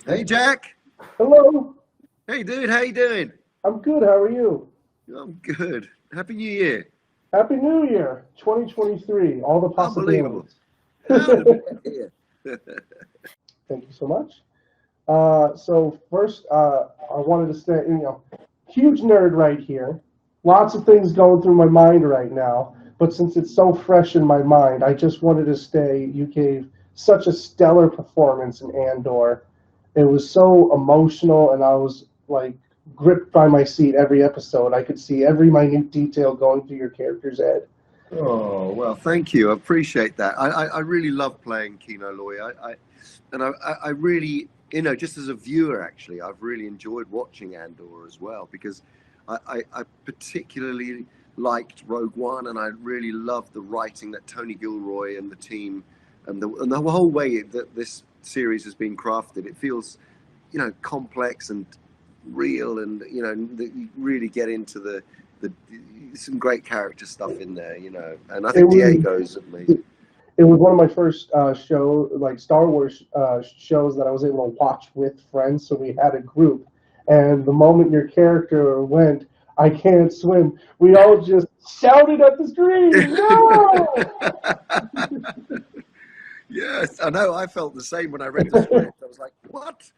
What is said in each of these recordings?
Hey Jack. Hello, Hey dude, how you doing? I'm good. How are you? I'm good. Happy New Year. Happy New Year, 2023. All the Unbelievable. possibilities. How did we get here? Thank you so much. So first, I wanted to say, huge nerd right here. Lots of things going through my mind right now, but since it's so fresh in my mind, I just wanted to say you gave such a stellar performance in Andor. It was so emotional, and I was like gripped by my seat every episode. I could see every minute detail going through your character's head. Oh, well, thank you. I appreciate that. I really love playing Kino Loy. I really, just as a viewer, actually, I've really enjoyed watching Andor as well because I particularly liked Rogue One, and I really loved the writing that Tony Gilroy and the team and the whole way that this series has been crafted. It feels, complex and real, and you really get into the some great character stuff in there, and I It think was Diego's amazing. it was one of my first like Star Wars shows that I was able to watch with friends. So we had a group, and the moment your character went, "I can't swim," we all just shouted at the screen, "No!" Yes, I know. I felt the same when I read the script. I was like, "What?"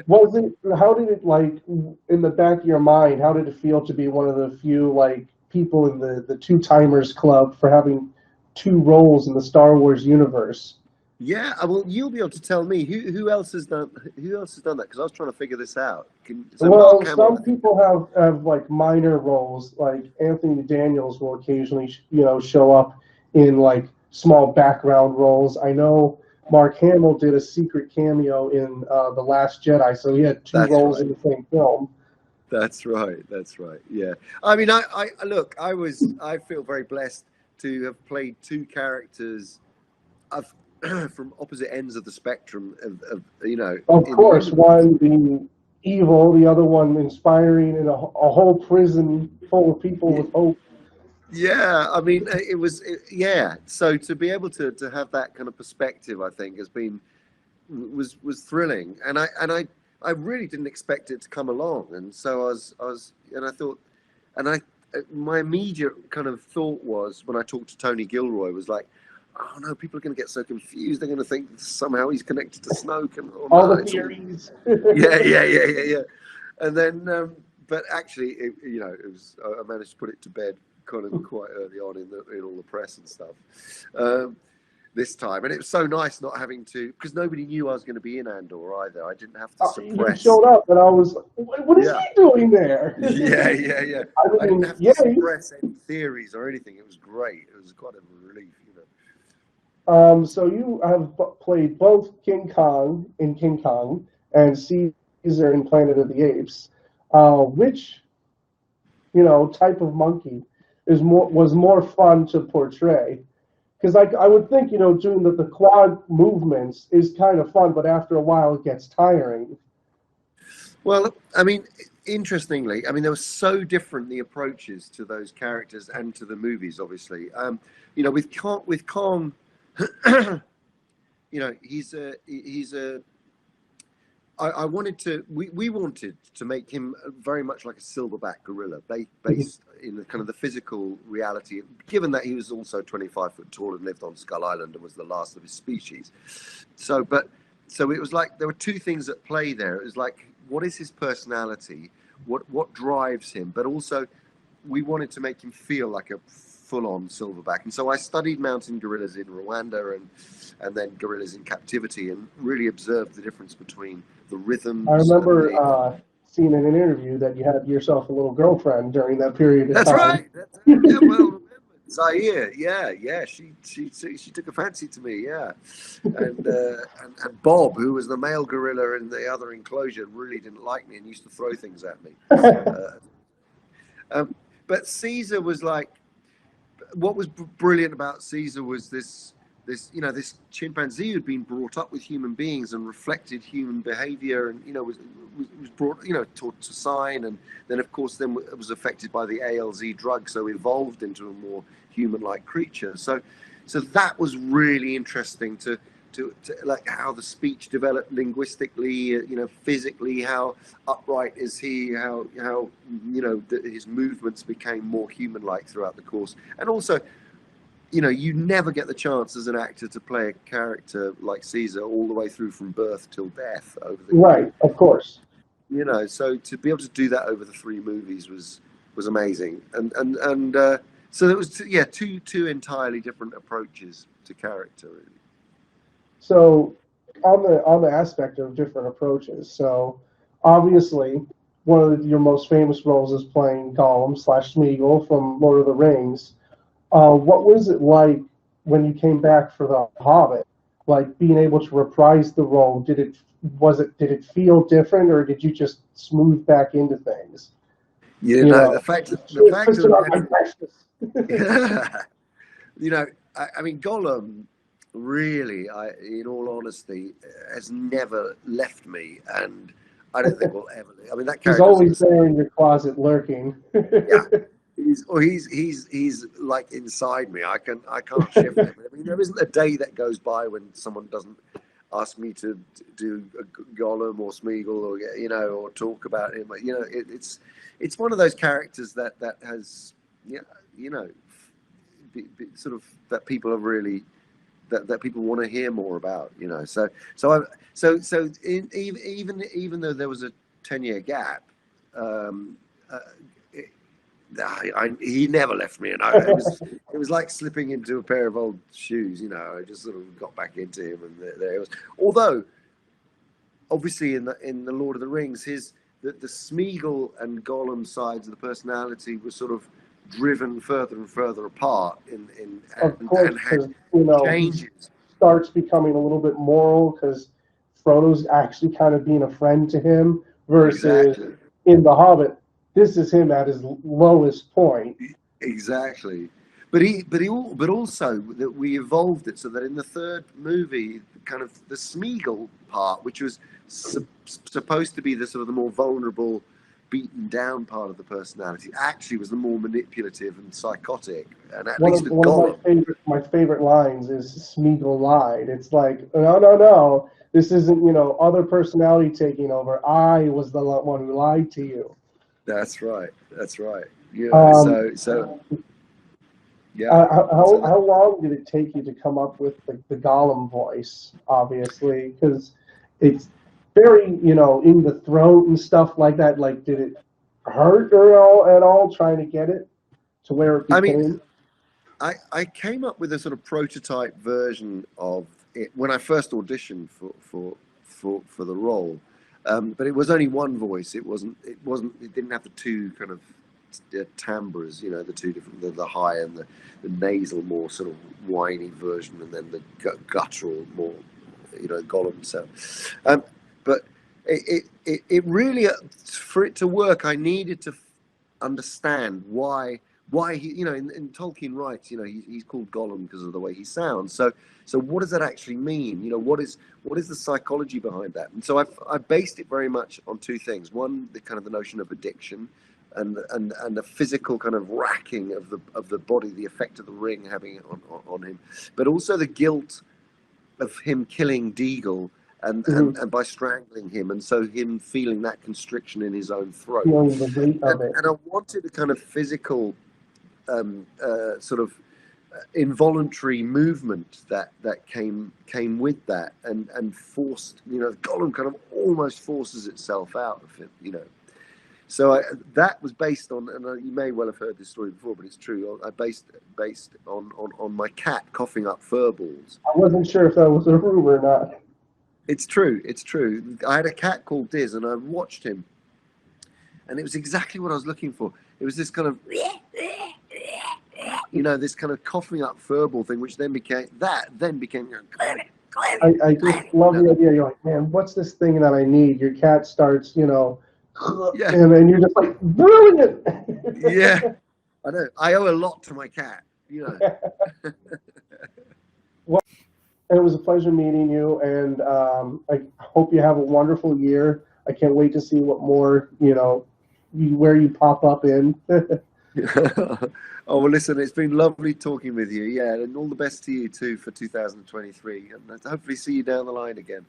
Was it? How did it like in the back of your mind? How did it feel to be one of the few like people in the two timers club for having two roles in the Star Wars universe? Yeah, well, you'll be able to tell me who else has done that because I was trying to figure this out. So Mark Well, Hamill, some people have like minor roles, like Anthony Daniels will occasionally, show up in like small background roles. I know Mark Hamill did a secret cameo in The Last Jedi, so he had two that's roles right. in the same film. That's right. That's right. Yeah. I mean, I look. I feel very blessed to have played two characters of from opposite ends of the spectrum Of in the course, universe. one being evil, the other one inspiring, and a whole prison full of people Yeah, with hope. yeah. I mean, yeah. So to be able to have that kind of perspective, I think, has been was thrilling, and I really didn't expect it to come along, and so and I thought, and I my immediate kind of thought was when I talked to Tony Gilroy was like, oh no, people are going to get so confused. They're going to think somehow he's connected to Snoke, and oh All no, the it's all theories. yeah. And then, but actually, it was I managed to put it to bed kind of quite early on in all the press and stuff. Um, this time, and it was so nice not having to because nobody knew I was going to be in Andor either. I didn't have to You suppress. showed up, and I was like, what is Yeah, he doing there? yeah. I I didn't mean, have to yeah. suppress any theories or anything. It was great. It was quite a relief. So you have played both King Kong in King Kong and Caesar in Planet of the Apes. Which type of monkey is more fun to portray? Because I would think doing the quad movements is kind of fun, but after a while it gets tiring. Well, I mean, interestingly, I mean, they were so different the approaches to those characters and to the movies. Obviously, with Kong, he's a I wanted to. We wanted to make him very much like a silverback gorilla, based in the kind of the physical reality. Given that he was also 25 foot tall and lived on Skull Island and was the last of his species, so it was like there were two things at play there. It was like, what is his personality? What drives him? But also, we wanted to make him feel like a full-on silverback. And so I studied mountain gorillas in Rwanda and then gorillas in captivity, and really observed the difference between the I rhythms and remember the. seeing in an interview that you had yourself a little girlfriend during that period of That's time. right. Yeah, well remembered. Zaire, yeah. She took a fancy to me, yeah. And Bob, who was the male gorilla in the other enclosure, really didn't like me and used to throw things at me. Uh, but Caesar was like, what was brilliant about Caesar was this chimpanzee who'd been brought up with human beings and reflected human behavior, and was brought, taught to sign, and then of course then was affected by the ALZ drug, so evolved into a more human-like creature. So that was really interesting to like how the speech developed linguistically, physically, how upright is he, how his movements became more human-like throughout the course, and also, you never get the chance as an actor to play a character like Caesar all the way through from birth till death over the Right, of course. So to be able to do that over the 3 movies was amazing, and so there was two entirely different approaches to character. Really. So on the aspect of different approaches, so obviously one of your most famous roles is playing Gollum / Smeagol from Lord of the Rings. What was it like when you came back for The Hobbit? Like being able to reprise the role, did it feel different, or did you just smooth back into things? The fact of I mean, Gollum really, in all honesty, has never left me, and I don't think will ever. I mean, that He's character always there in your closet lurking. Yeah. He's like inside me. I can't shift him. I mean, there isn't a day that goes by when someone doesn't ask me to do a Gollum or Smeagol or talk about him. It's one of those characters that has sort of that people are really that people want to hear more about. Even though there was a 10-year gap. He never left me, and it was like slipping into a pair of old shoes. I just sort of got back into him, and there it was. Although, obviously, in the Lord of the Rings, the Smeagol and Gollum sides of the personality were sort of driven further and further apart and had changes. Starts becoming a little bit moral because Frodo's actually kind of being a friend to him versus in The Hobbit. This is him at his lowest point. Exactly, but also that we evolved it so that in the 3rd movie, kind of the Smeagol part, which was supposed to be the sort of the more vulnerable, beaten down part of the personality, actually was the more manipulative and psychotic. And at least with Gollum, of my favorite lines is Smeagol lied. It's like no, this isn't other personality taking over. I was the one who lied to you. That's right. Yeah. How long did it take you to come up with the Gollum voice? Obviously, because it's very in the throat and stuff like that. Like, did it hurt at all trying to get it to where it became? I mean, I came up with a sort of prototype version of it when I first auditioned for the role. But it was only one voice. It didn't have the 2 kind of timbres, the 2 different, the high and the nasal, more sort of whiny version, and then the guttural, more, Gollum sound. But it really, for it to work, I needed to understand why he, in Tolkien writes, he's called Gollum because of the way he sounds. So what does that actually mean? What is the psychology behind that? And so I based it very much on 2 things. One, the kind of the notion of addiction, and the physical kind of racking of the body, the effect of the ring having on him, but also the guilt of him killing Deagle and by strangling him, and so him feeling that constriction in his own throat. And I wanted a kind of physical sort of involuntary movement that came with that, and forced, Gollum kind of almost forces itself out of him, So that was based on, and you may well have heard this story before, but it's true. I based on my cat coughing up fur balls. I wasn't sure if that was a rumor or not. It's true. I had a cat called Diz, and I watched him, and it was exactly what I was looking for. It was this kind of, this kind of coughing up furball thing, which then became. I just love the idea. You're like, man, what's this thing that I need? Your cat starts, and then you're just like, brilliant. Yeah, I know. I owe a lot to my cat. Well, it was a pleasure meeting you, and I hope you have a wonderful year. I can't wait to see what more, where you pop up in. Oh, well, listen, it's been lovely talking with you. Yeah, and all the best to you too for 2023, and hopefully see you down the line again.